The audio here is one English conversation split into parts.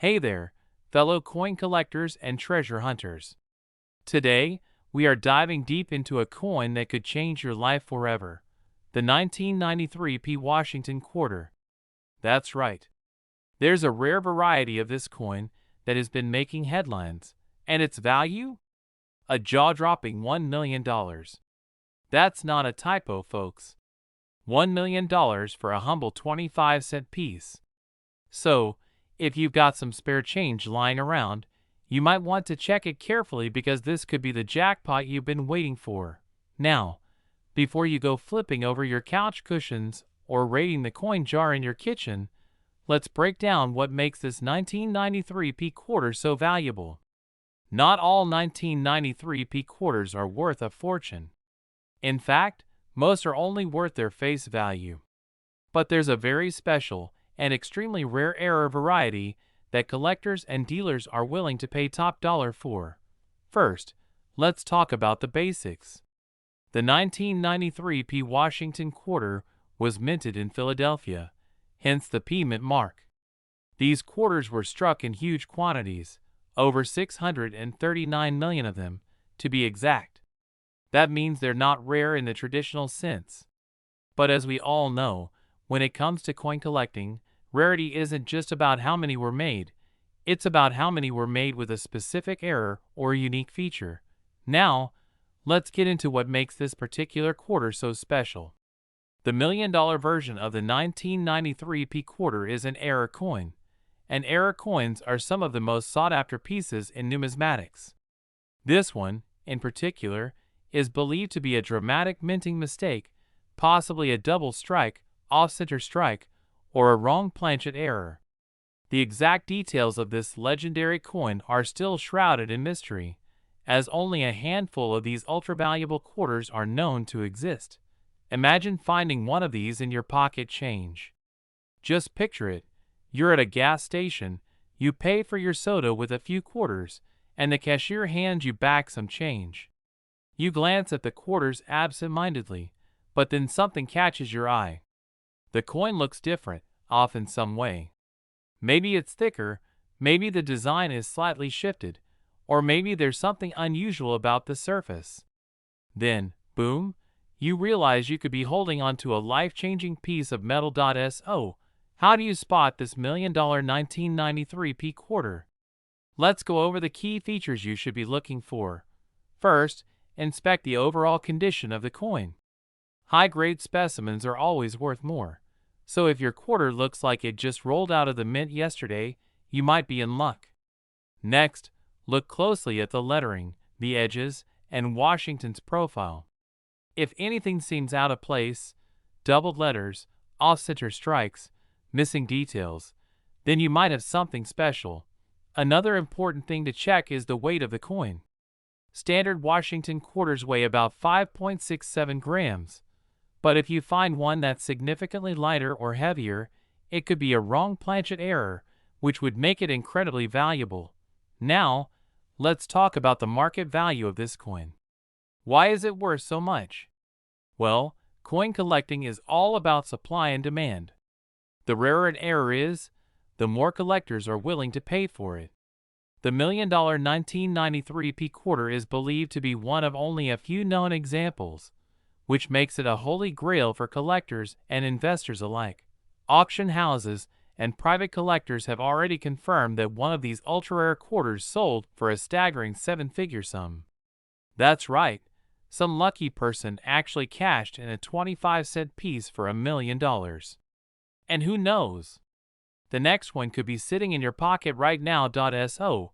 Hey there, fellow coin collectors and treasure hunters. Today, we are diving deep into a coin that could change your life forever, the 1993 P. Washington quarter. That's right. There's a rare variety of this coin that has been making headlines, and its value? A jaw-dropping $1 million. That's not a typo, folks. $1 million for a humble 25-cent piece. So, if you've got some spare change lying around, you might want to check it carefully because this could be the jackpot you've been waiting for. Now, before you go flipping over your couch cushions or raiding the coin jar in your kitchen, let's break down what makes this 1993 P quarter so valuable. Not all 1993 P quarters are worth a fortune. In fact, most are only worth their face value. But there's a very special and extremely rare error variety that collectors and dealers are willing to pay top dollar for. First, let's talk about the basics. The 1993 P. Washington quarter was minted in Philadelphia, hence the P mint mark. These quarters were struck in huge quantities, over 639 million of them, to be exact. That means they're not rare in the traditional sense. But as we all know, when it comes to coin collecting, rarity isn't just about how many were made, it's about how many were made with a specific error or unique feature. Now, let's get into what makes this particular quarter so special. The $1 million version of the 1993 P quarter is an error coin, and error coins are some of the most sought-after pieces in numismatics. This one, in particular, is believed to be a dramatic minting mistake, possibly a double strike, off-center strike, or a wrong planchet error. The exact details of this legendary coin are still shrouded in mystery, as only a handful of these ultra-valuable quarters are known to exist. Imagine finding one of these in your pocket change. Just picture it. You're at a gas station, you pay for your soda with a few quarters, and the cashier hands you back some change. You glance at the quarters absent-mindedly, but then something catches your eye. The coin looks different, off in some way. Maybe it's thicker, maybe the design is slightly shifted, or maybe there's something unusual about the surface. Then, boom, you realize you could be holding onto a life-changing piece of metal. So, how do you spot this $1 million 1993 P quarter? Let's go over the key features you should be looking for. First, inspect the overall condition of the coin. High-grade specimens are always worth more, so if your quarter looks like it just rolled out of the mint yesterday, you might be in luck. Next, look closely at the lettering, the edges, and Washington's profile. If anything seems out of place, doubled letters, off-center strikes, missing details, then you might have something special. Another important thing to check is the weight of the coin. Standard Washington quarters weigh about 5.67 grams. But if you find one that's significantly lighter or heavier, it could be a wrong planchet error, which would make it incredibly valuable. Now, let's talk about the market value of this coin. Why is it worth so much? Well, coin collecting is all about supply and demand. The rarer an error is, the more collectors are willing to pay for it. The $1 million 1993 P quarter is believed to be one of only a few known examples, which makes it a holy grail for collectors and investors alike. Auction houses and private collectors have already confirmed that one of these ultra-rare quarters sold for a staggering seven-figure sum. That's right, some lucky person actually cashed in a 25-cent piece for $1 million. And who knows? The next one could be sitting in your pocket right now. So,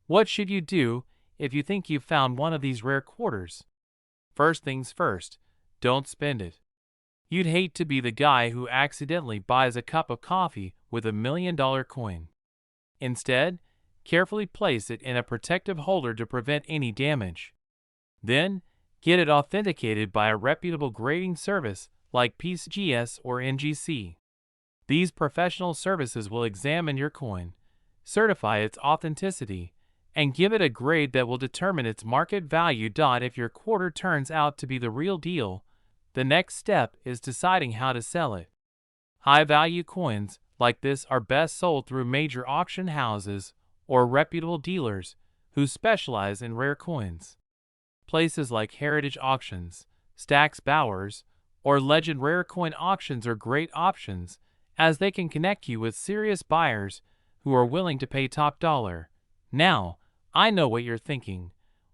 what should you do if you think you've found one of these rare quarters? First things first, don't spend it. You'd hate to be the guy who accidentally buys a cup of coffee with $1 million coin. Instead, carefully place it in a protective holder to prevent any damage. Then, get it authenticated by a reputable grading service like PCGS or NGC. These professional services will examine your coin, certify its authenticity, and give it a grade that will determine its market value. If your quarter turns out to be the real deal, the next step is deciding how to sell it. High-value coins like this are best sold through major auction houses or reputable dealers who specialize in rare coins. Places like Heritage Auctions, Stack's Bowers, or Legend Rare Coin Auctions are great options as they can connect you with serious buyers who are willing to pay top dollar. Now, I know what you're thinking.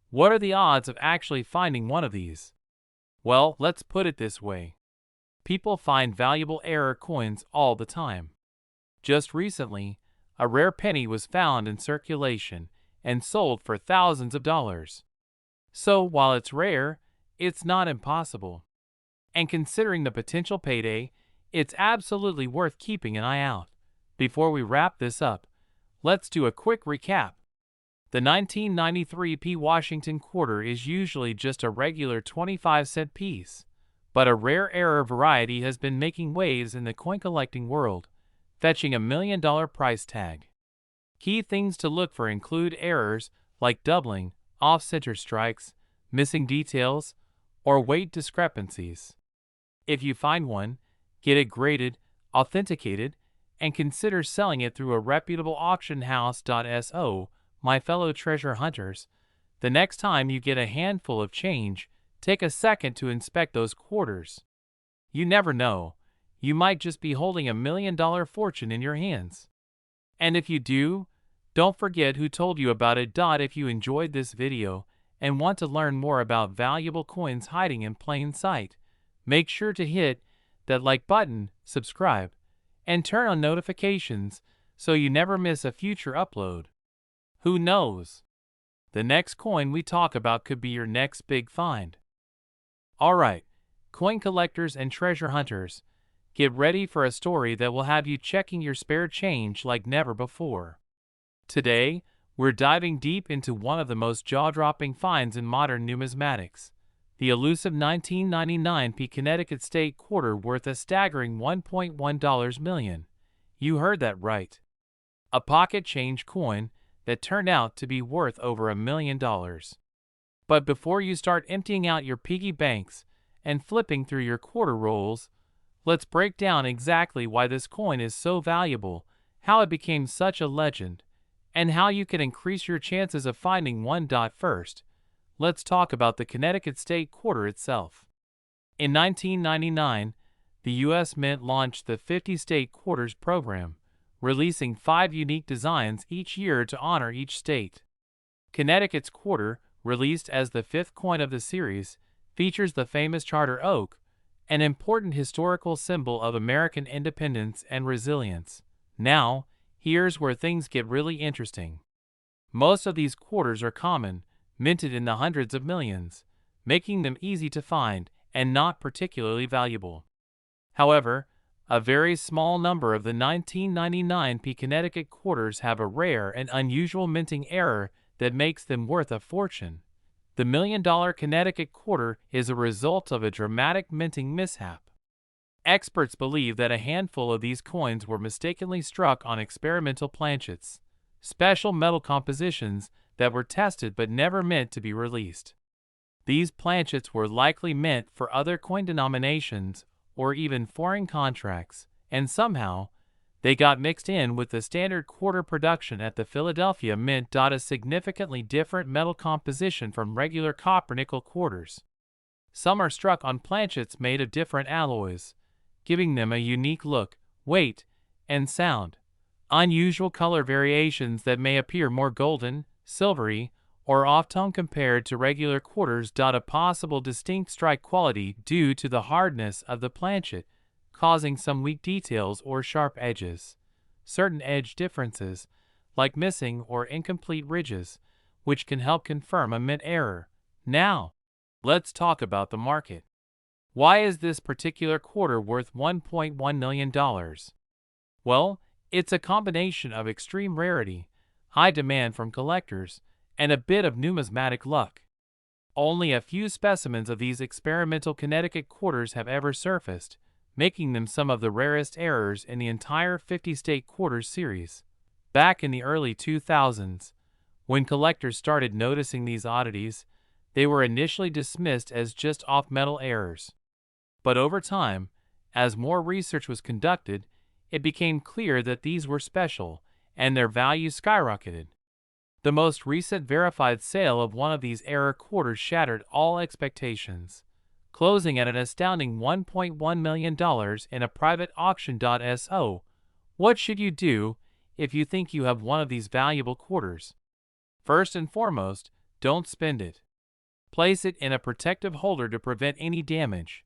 What are the odds of actually finding one of these? Well, let's put it this way. People find valuable error coins all the time. Just recently, a rare penny was found in circulation and sold for thousands of dollars. So, while it's rare, it's not impossible. And considering the potential payday, it's absolutely worth keeping an eye out. Before we wrap this up, let's do a quick recap. The 1993 P. Washington quarter is usually just a regular 25-cent piece, but a rare error variety has been making waves in the coin collecting world, fetching $1 million price tag. Key things to look for include errors like doubling, off-center strikes, missing details, or weight discrepancies. If you find one, get it graded, authenticated, and consider selling it through a reputable auction house. So, my fellow treasure hunters, the next time you get a handful of change, take a second to inspect those quarters. You never know, you might just be holding $1 million fortune in your hands. And if you do, don't forget who told you about it. If you enjoyed this video and want to learn more about valuable coins hiding in plain sight, make sure to hit that like button, subscribe, and turn on notifications so you never miss a future upload. Who knows? The next coin we talk about could be your next big find. Alright, coin collectors and treasure hunters, get ready for a story that will have you checking your spare change like never before. Today, we're diving deep into one of the most jaw-dropping finds in modern numismatics, the elusive 1999 P. Connecticut State quarter worth a staggering $1.1 million. You heard that right. A pocket change coin that turned out to be worth over $1 million. But before you start emptying out your piggy banks and flipping through your quarter rolls, let's break down exactly why this coin is so valuable, how it became such a legend, and how you can increase your chances of finding one. First, let's talk about the Connecticut State quarter itself. In 1999, the U.S. Mint launched the 50 State Quarters program, releasing 5 unique designs each year to honor each state. Connecticut's quarter, released as the 5th coin of the series, features the famous Charter Oak, an important historical symbol of American independence and resilience. Now, here's where things get really interesting. Most of these quarters are common, minted in the hundreds of millions, making them easy to find and not particularly valuable. However, a very small number of the 1999 P. Connecticut quarters have a rare and unusual minting error that makes them worth a fortune. The $1 million Connecticut quarter is a result of a dramatic minting mishap. Experts believe that a handful of these coins were mistakenly struck on experimental planchets, special metal compositions that were tested but never meant to be released. These planchets were likely meant for other coin denominations or even foreign contracts, and somehow, they got mixed in with the standard quarter production at the Philadelphia Mint. A significantly different metal composition from regular copper-nickel quarters. Some are struck on planchets made of different alloys, giving them a unique look, weight, and sound. Unusual color variations that may appear more golden, silvery, or off-tone compared to regular quarters. A possible distinct strike quality due to the hardness of the planchet, causing some weak details or sharp edges. Certain edge differences, like missing or incomplete ridges, which can help confirm a mint error. Now, let's talk about the market. Why is this particular quarter worth $1.1 million? Well, it's a combination of extreme rarity, high demand from collectors, and a bit of numismatic luck. Only a few specimens of these experimental Connecticut quarters have ever surfaced, making them some of the rarest errors in the entire 50 State Quarters series. Back in the early 2000s, when collectors started noticing these oddities, they were initially dismissed as just off-metal errors. But over time, as more research was conducted, it became clear that these were special, and their value skyrocketed. The most recent verified sale of one of these era quarters shattered all expectations, closing at an astounding $1.1 million in a private auction.so. What should you do if you think you have one of these valuable quarters? First and foremost, don't spend it. Place it in a protective holder to prevent any damage.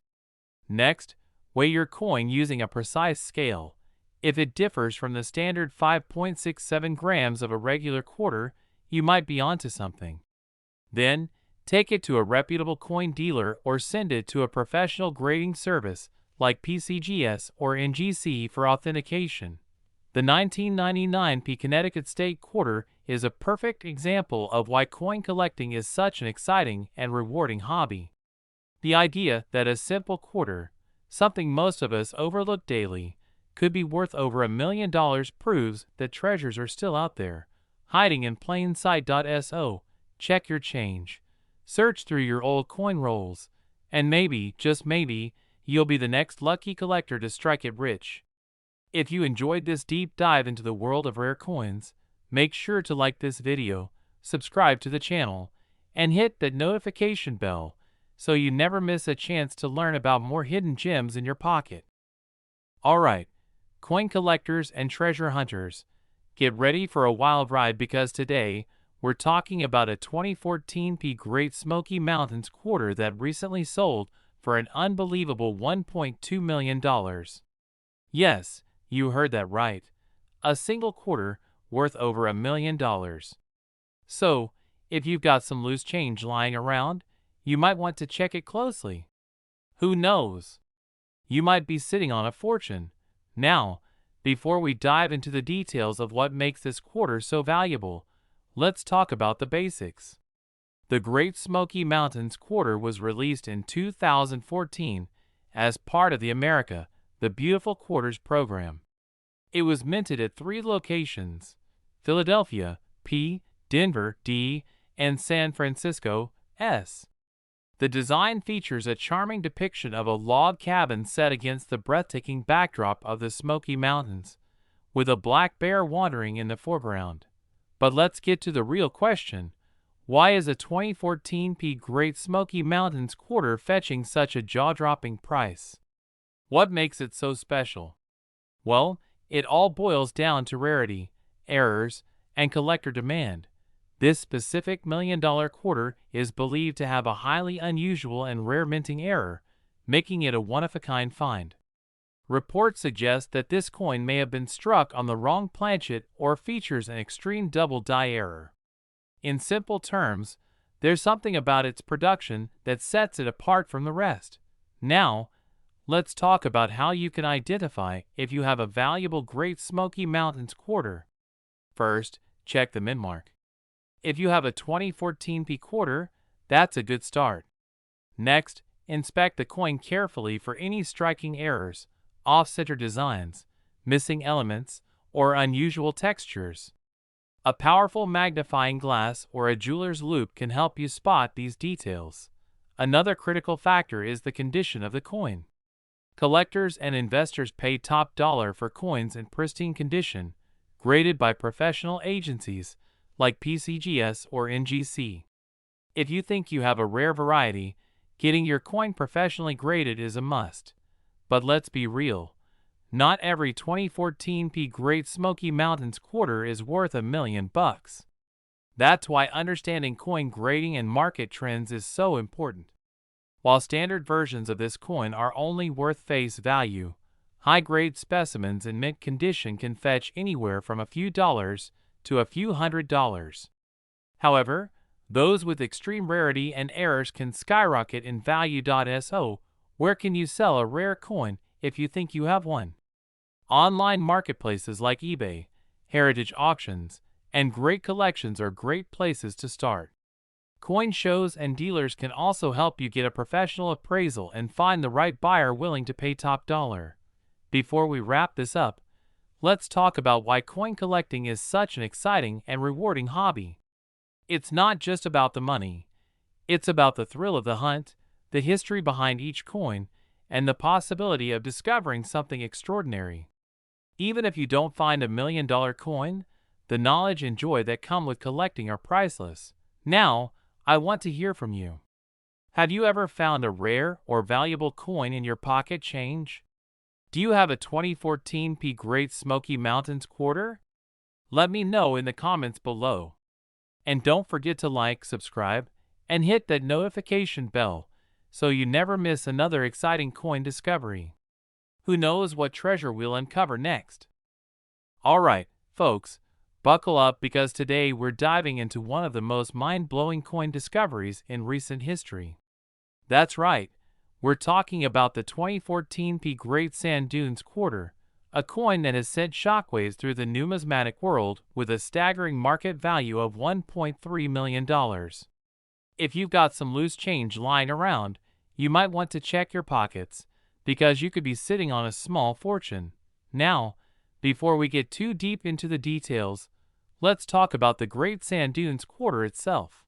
Next, weigh your coin using a precise scale. If it differs from the standard 5.67 grams of a regular quarter, you might be onto something. Then, take it to a reputable coin dealer or send it to a professional grading service like PCGS or NGC for authentication. The 1999 Connecticut State Quarter is a perfect example of why coin collecting is such an exciting and rewarding hobby. The idea that a simple quarter, something most of us overlook daily, could be worth over $1 million proves that treasures are still out there, hiding in plain sight.so. Check your change. Search through your old coin rolls, and maybe, just maybe, you'll be the next lucky collector to strike it rich. If you enjoyed this deep dive into the world of rare coins, make sure to like this video, subscribe to the channel, and hit that notification bell so you never miss a chance to learn about more hidden gems in your pocket. Alright, coin collectors and treasure hunters, get ready for a wild ride because today, we're talking about a 2014 Great Smoky Mountains quarter that recently sold for an unbelievable $1.2 million. Yes, you heard that right. A single quarter worth over $1 million. So, if you've got some loose change lying around, you might want to check it closely. Who knows? You might be sitting on a fortune. Now, before we dive into the details of what makes this quarter so valuable, let's talk about the basics. The Great Smoky Mountains quarter was released in 2014 as part of the Beautiful Quarters program. It was minted at 3 locations: Philadelphia, P, Denver, D, and San Francisco, S. The design features a charming depiction of a log cabin set against the breathtaking backdrop of the Smoky Mountains, with a black bear wandering in the foreground. But let's get to the real question. Why is a 2014 Great Smoky Mountains quarter fetching such a jaw-dropping price? What makes it so special? Well, it all boils down to rarity, errors, and collector demand. This specific $1 million quarter is believed to have a highly unusual and rare minting error, making it a one-of-a-kind find. Reports suggest that this coin may have been struck on the wrong planchet or features an extreme double die error. In simple terms, there's something about its production that sets it apart from the rest. Now, let's talk about how you can identify if you have a valuable Great Smoky Mountains quarter. First, check the mint mark. If you have a 2014 quarter, that's a good start. Next, inspect the coin carefully for any striking errors, off-center designs, missing elements, or unusual textures. A powerful magnifying glass or a jeweler's loupe can help you spot these details. Another critical factor is the condition of the coin. Collectors and investors pay top dollar for coins in pristine condition, graded by professional agencies like PCGS or NGC. If you think you have a rare variety, getting your coin professionally graded is a must. But let's be real. Not every 2014 Great Smoky Mountains quarter is worth $1 million. That's why understanding coin grading and market trends is so important. While standard versions of this coin are only worth face value, high-grade specimens in mint condition can fetch anywhere from a few dollars to a few $100s. However, those with extreme rarity and errors can skyrocket in value.so. Where can you sell a rare coin if you think you have one? Online marketplaces like eBay, heritage auctions, and great collections are great places to start. Coin shows and dealers can also help you get a professional appraisal and find the right buyer willing to pay top dollar. Before we wrap this up, let's talk about why coin collecting is such an exciting and rewarding hobby. It's not just about the money. It's about the thrill of the hunt, the history behind each coin, and the possibility of discovering something extraordinary. Even if you don't find $1 million coin, the knowledge and joy that come with collecting are priceless. Now, I want to hear from you. Have you ever found a rare or valuable coin in your pocket change? Do you have a 2014 Great Smoky Mountains quarter? Let me know in the comments below. And don't forget to like, subscribe, and hit that notification bell so you never miss another exciting coin discovery. Who knows what treasure we'll uncover next? Alright, folks, buckle up because today we're diving into one of the most mind-blowing coin discoveries in recent history. That's right, we're talking about the 2014 Great Sand Dunes quarter, a coin that has sent shockwaves through the numismatic world with a staggering market value of $1.3 million. If you've got some loose change lying around, you might want to check your pockets, because you could be sitting on a small fortune. Now, before we get too deep into the details, let's talk about the Great Sand Dunes quarter itself.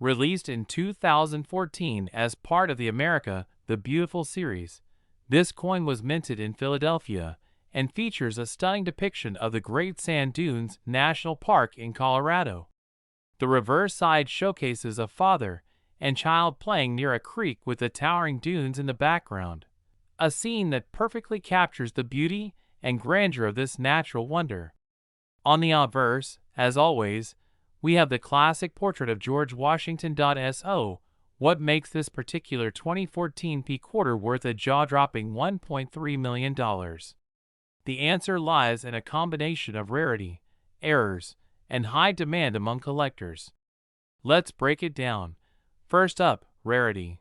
Released in 2014 as part of the America the Beautiful series, this coin was minted in Philadelphia and features a stunning depiction of the Great Sand Dunes National Park in Colorado. The reverse side showcases a father and child playing near a creek with the towering dunes in the background, a scene that perfectly captures the beauty and grandeur of this natural wonder. On the obverse, as always, we have the classic portrait of George Washington. So, what makes this particular 2014 quarter worth a jaw-dropping $1.3 million? The answer lies in a combination of rarity, errors, and high demand among collectors. Let's break it down. First up, rarity.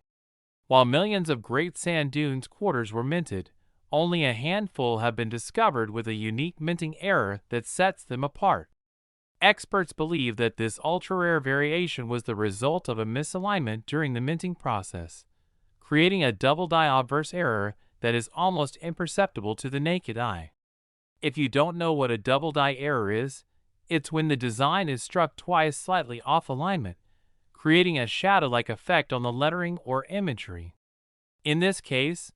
While millions of Great Sand Dunes quarters were minted, only a handful have been discovered with a unique minting error that sets them apart. Experts believe that this ultra-rare variation was the result of a misalignment during the minting process, creating a double-die obverse error that is almost imperceptible to the naked eye. If you don't know what a double-die error is, it's when the design is struck twice slightly off alignment, creating a shadow-like effect on the lettering or imagery. In this case,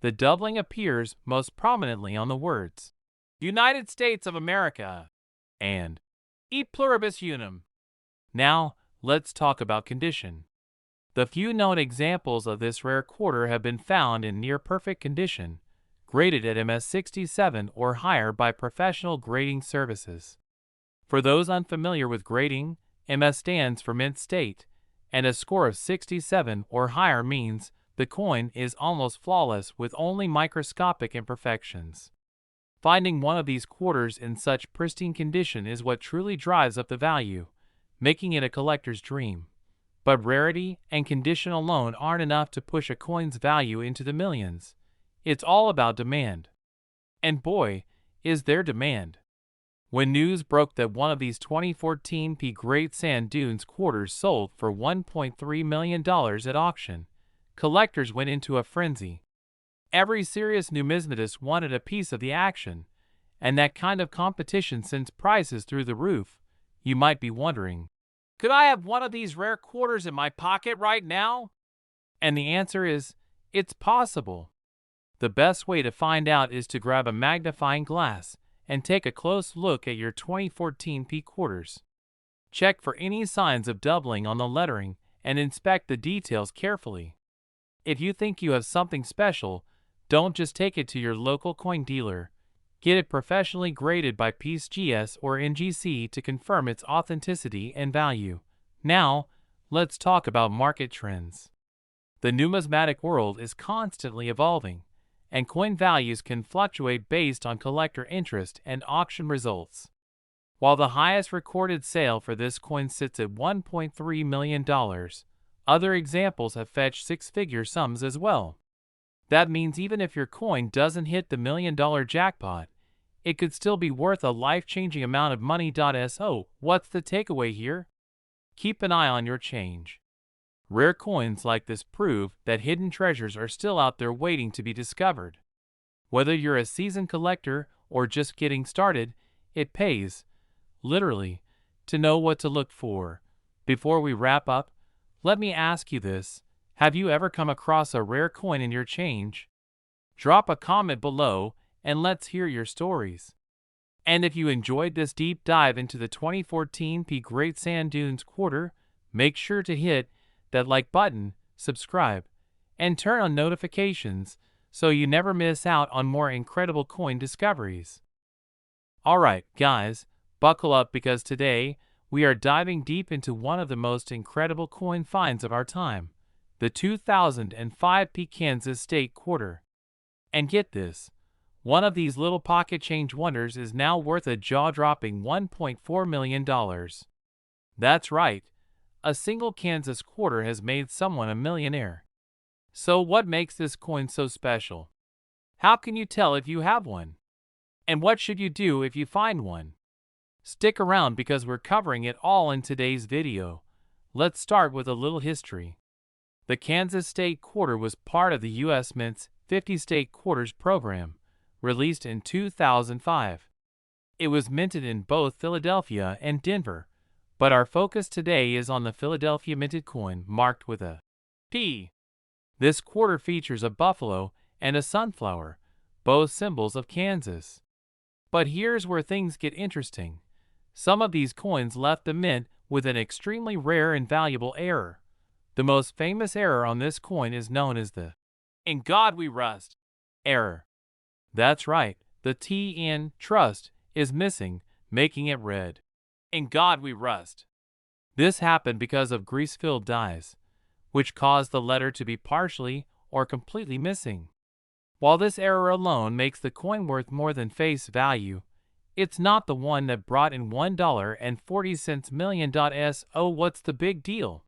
the doubling appears most prominently on the words United States of America and E pluribus unum. Now, let's talk about condition. The few known examples of this rare quarter have been found in near-perfect condition, graded at MS 67 or higher by professional grading services. For those unfamiliar with grading, MS stands for mint state, and a score of 67 or higher means the coin is almost flawless with only microscopic imperfections. Finding one of these quarters in such pristine condition is what truly drives up the value, making it a collector's dream. But rarity and condition alone aren't enough to push a coin's value into the millions. It's all about demand. And boy, is there demand. When news broke that one of these 2014 Great Sand Dunes quarters sold for $1.3 million at auction, collectors went into a frenzy. Every serious numismatist wanted a piece of the action, and that kind of competition sends prices through the roof. You might be wondering, could I have one of these rare quarters in my pocket right now? And the answer is, it's possible. The best way to find out is to grab a magnifying glass and take a close look at your 2014 quarters. Check for any signs of doubling on the lettering and inspect the details carefully. If you think you have something special, don't just take it to your local coin dealer. Get it professionally graded by PSGS or NGC to confirm its authenticity and value. Now, let's talk about market trends. The numismatic world is constantly evolving, and coin values can fluctuate based on collector interest and auction results. While the highest recorded sale for this coin sits at $1.3 million, other examples have fetched six-figure sums as well. That means even if your coin doesn't hit the $1 million jackpot, it could still be worth a life-changing amount of money. So, what's the takeaway here? Keep an eye on your change. Rare coins like this prove that hidden treasures are still out there waiting to be discovered. Whether you're a seasoned collector or just getting started, it pays, literally, to know what to look for. Before we wrap up, let me ask you this. Have you ever come across a rare coin in your change? Drop a comment below and let's hear your stories. And if you enjoyed this deep dive into the 2014 Great Sand Dunes quarter, make sure to hit that like button, subscribe, and turn on notifications so you never miss out on more incredible coin discoveries. Alright, guys, buckle up because today we are diving deep into one of the most incredible coin finds of our time, the 2005 Kansas State Quarter. And get this, one of these little pocket change wonders is now worth a jaw-dropping $1.4 million. That's right, a single Kansas quarter has made someone a millionaire. So what makes this coin so special? How can you tell if you have one? And what should you do if you find one? Stick around because we're covering it all in today's video. Let's start with a little history. The Kansas State Quarter was part of the U.S. Mint's 50 State Quarters program, released in 2005. It was minted in both Philadelphia and Denver, but our focus today is on the Philadelphia minted coin marked with a P. This quarter features a buffalo and a sunflower, both symbols of Kansas. But here's where things get interesting. Some of these coins left the mint with an extremely rare and valuable error. The most famous error on this coin is known as the "In God We Rust" error. That's right, the T in trust is missing, making it read, "In God We Rust." This happened because of grease-filled dyes, which caused the letter to be partially or completely missing. While this error alone makes the coin worth more than face value, it's not the one that brought in $1.40 million. So what's the big deal?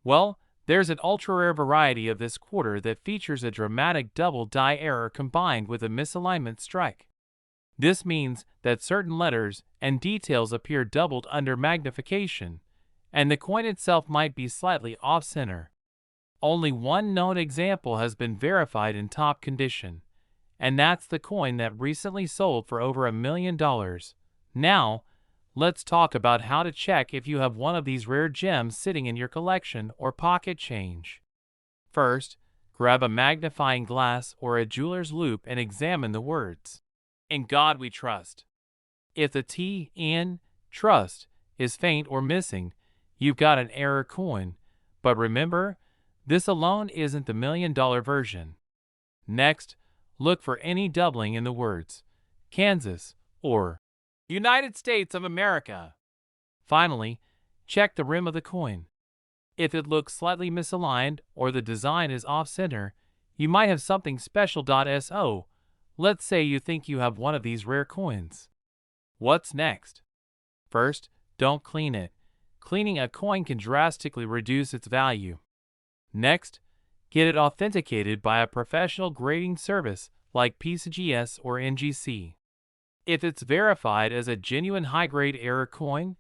Well, there's an ultra-rare variety of this quarter that features a dramatic double die error combined with a misalignment strike. This means that certain letters and details appear doubled under magnification, and the coin itself might be slightly off-center. Only one known example has been verified in top condition, and that's the coin that recently sold for over $1 million. Now, let's talk about how to check if you have one of these rare gems sitting in your collection or pocket change. First, grab a magnifying glass or a jeweler's loupe and examine the words, "In God We Trust." If the T in trust is faint or missing, you've got an error coin, but remember, this alone isn't the $1 million version. Next, look for any doubling in the words Kansas or United States of America. Finally, check the rim of the coin. If it looks slightly misaligned or the design is off-center, you might have something special. So, let's say you think you have one of these rare coins. What's next? First, don't clean it. Cleaning a coin can drastically reduce its value. Next, get it authenticated by a professional grading service like PCGS or NGC. If it's verified as a genuine high-grade error coin,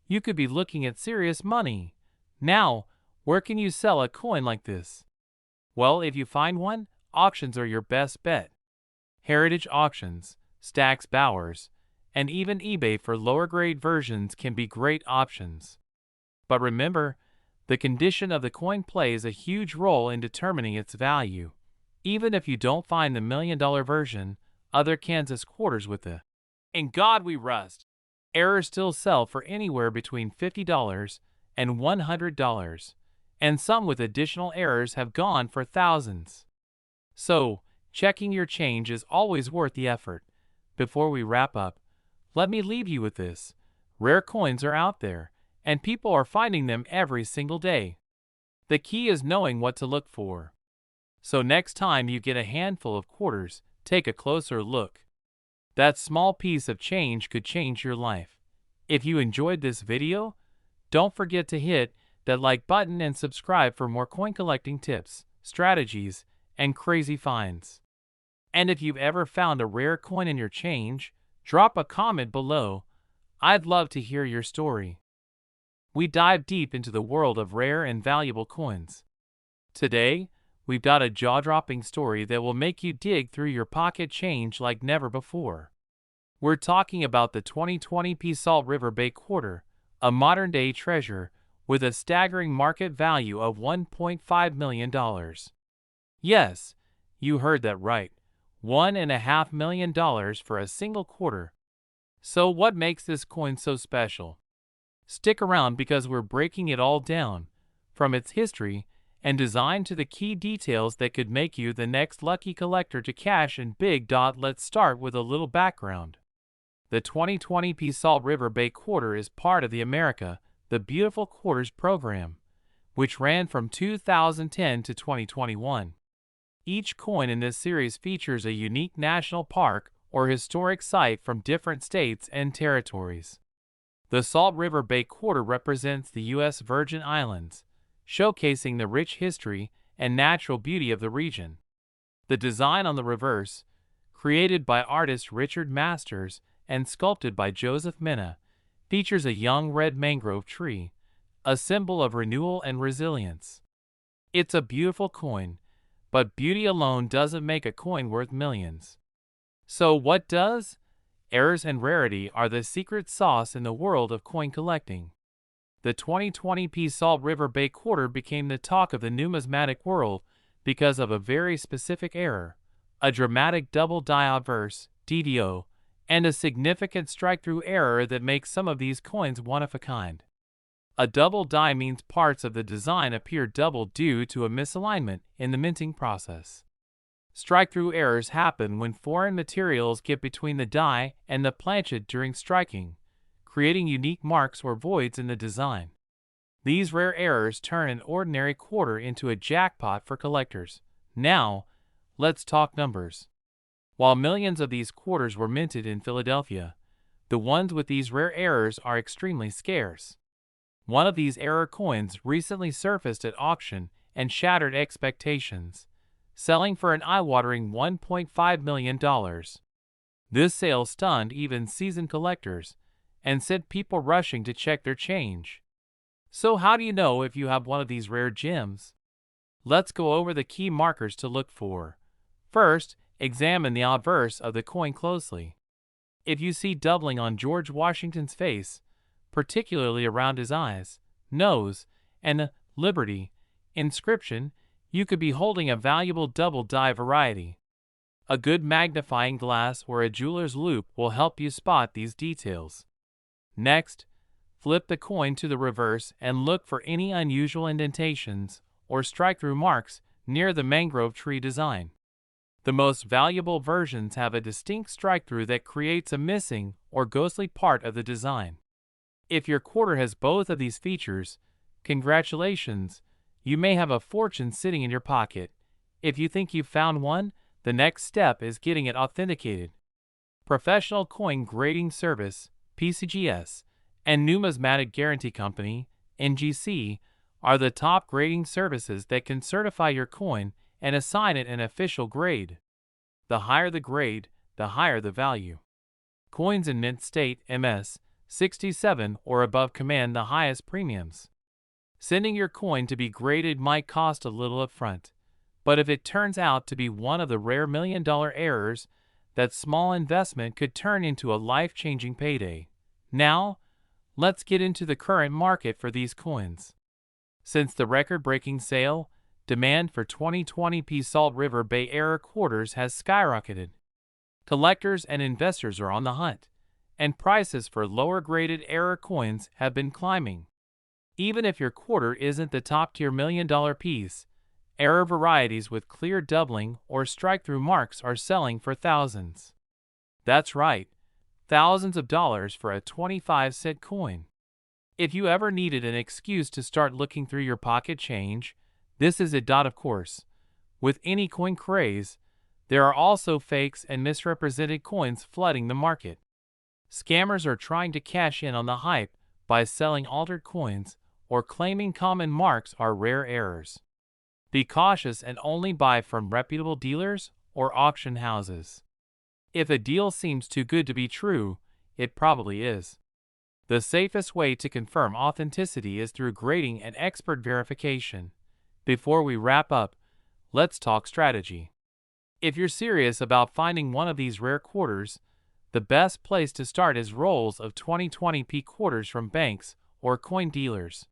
you could be looking at serious money. Now, where can you sell a coin like this? Well, if you find one, auctions are your best bet. Heritage auctions, Stack's Bowers, and even eBay for lower-grade versions can be great options. But remember, the condition of the coin plays a huge role in determining its value. Even if you don't find the $1 million version, other Kansas quarters with the "In God We Rust" errors still sell for anywhere between $50 and $100, and some with additional errors have gone for thousands. So, checking your change is always worth the effort. Before we wrap up, let me leave you with this. Rare coins are out there, and people are finding them every single day. The key is knowing what to look for. So next time you get a handful of quarters, take a closer look. That small piece of change could change your life. If you enjoyed this video, don't forget to hit that like button and subscribe for more coin collecting tips, strategies, and crazy finds. And if you've ever found a rare coin in your change, drop a comment below. I'd love to hear your story. We dive deep into the world of rare and valuable coins. Today, we've got a jaw-dropping story that will make you dig through your pocket change like never before. We're talking about the 2020 Salt River Bay Quarter, a modern-day treasure with a staggering market value of $1.5 million. Yes, you heard that right, $1.5 million for a single quarter. So what makes this coin so special? Stick around because we're breaking it all down, from its history and design to the key details that could make you the next lucky collector to cash in big. Let's start with a little background. The 2020 Salt River Bay Quarter is part of the America the Beautiful Quarters program, which ran from 2010 to 2021. Each coin in this series features a unique national park or historic site from different states and territories. The Salt River Bay Quarter represents the U.S. Virgin Islands, showcasing the rich history and natural beauty of the region. The design on the reverse, created by artist Richard Masters and sculpted by Joseph Minna, features a young red mangrove tree, a symbol of renewal and resilience. It's a beautiful coin, but beauty alone doesn't make a coin worth millions. So what does? Errors and rarity are the secret sauce in the world of coin collecting. The 2020 Salt River Bay Quarter became the talk of the numismatic world because of a very specific error, a dramatic double die obverse (DDO), and a significant strike-through error that makes some of these coins one of a kind. A double die means parts of the design appear double due to a misalignment in the minting process. Strike-through errors happen when foreign materials get between the die and the planchet during striking, creating unique marks or voids in the design. These rare errors turn an ordinary quarter into a jackpot for collectors. Now, let's talk numbers. While millions of these quarters were minted in Philadelphia, the ones with these rare errors are extremely scarce. One of these error coins recently surfaced at auction and shattered expectations, selling for an eye-watering $1.5 million. This sale stunned even seasoned collectors and sent people rushing to check their change. So how do you know if you have one of these rare gems? Let's go over the key markers to look for. First, examine the obverse of the coin closely. If you see doubling on George Washington's face, particularly around his eyes, nose, and a Liberty inscription, you could be holding a valuable double die variety. A good magnifying glass or a jeweler's loupe will help you spot these details. Next, flip the coin to the reverse and look for any unusual indentations or strike-through marks near the mangrove tree design. The most valuable versions have a distinct strike-through that creates a missing or ghostly part of the design. If your quarter has both of these features, congratulations, you may have a fortune sitting in your pocket. If you think you've found one, the next step is getting it authenticated. Professional Coin Grading Service, PCGS, and Numismatic Guarantee Company, NGC, are the top grading services that can certify your coin and assign it an official grade. The higher the grade, the higher the value. Coins in mint state, MS 67 or above command the highest premiums. Sending your coin to be graded might cost a little upfront, but if it turns out to be one of the rare million-dollar errors, that small investment could turn into a life-changing payday. Now, let's get into the current market for these coins. Since the record-breaking sale, demand for 2020 Salt River Bay Error quarters has skyrocketed. Collectors and investors are on the hunt, and prices for lower-graded error coins have been climbing. Even if your quarter isn't the top-tier million-dollar piece, error varieties with clear doubling or strike-through marks are selling for thousands. That's right, thousands of dollars for a 25-cent coin. If you ever needed an excuse to start looking through your pocket change, this is it. Of course, with any coin craze, there are also fakes and misrepresented coins flooding the market. Scammers are trying to cash in on the hype by selling altered coins or claiming common marks are rare errors. Be cautious and only buy from reputable dealers or auction houses. If a deal seems too good to be true, it probably is. The safest way to confirm authenticity is through grading and expert verification. Before we wrap up, let's talk strategy. If you're serious about finding one of these rare quarters, the best place to start is rolls of 2020 quarters from banks or coin dealers.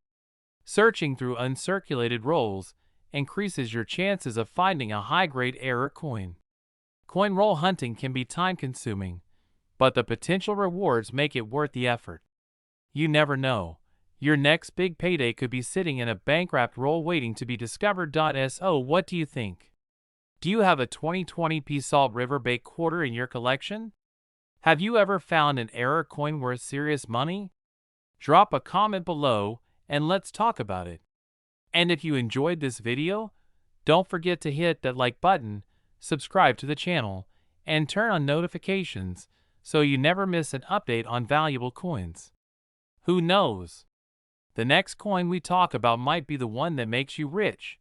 Searching through uncirculated rolls increases your chances of finding a high-grade error coin. Coin roll hunting can be time-consuming, but the potential rewards make it worth the effort. You never know. Your next big payday could be sitting in a bank-wrapped roll waiting to be discovered. So what do you think? Do you have a 2020 Salt River Bay quarter in your collection? Have you ever found an error coin worth serious money? Drop a comment below and let's talk about it. And if you enjoyed this video, don't forget to hit that like button, subscribe to the channel, and turn on notifications so you never miss an update on valuable coins. Who knows? The next coin we talk about might be the one that makes you rich.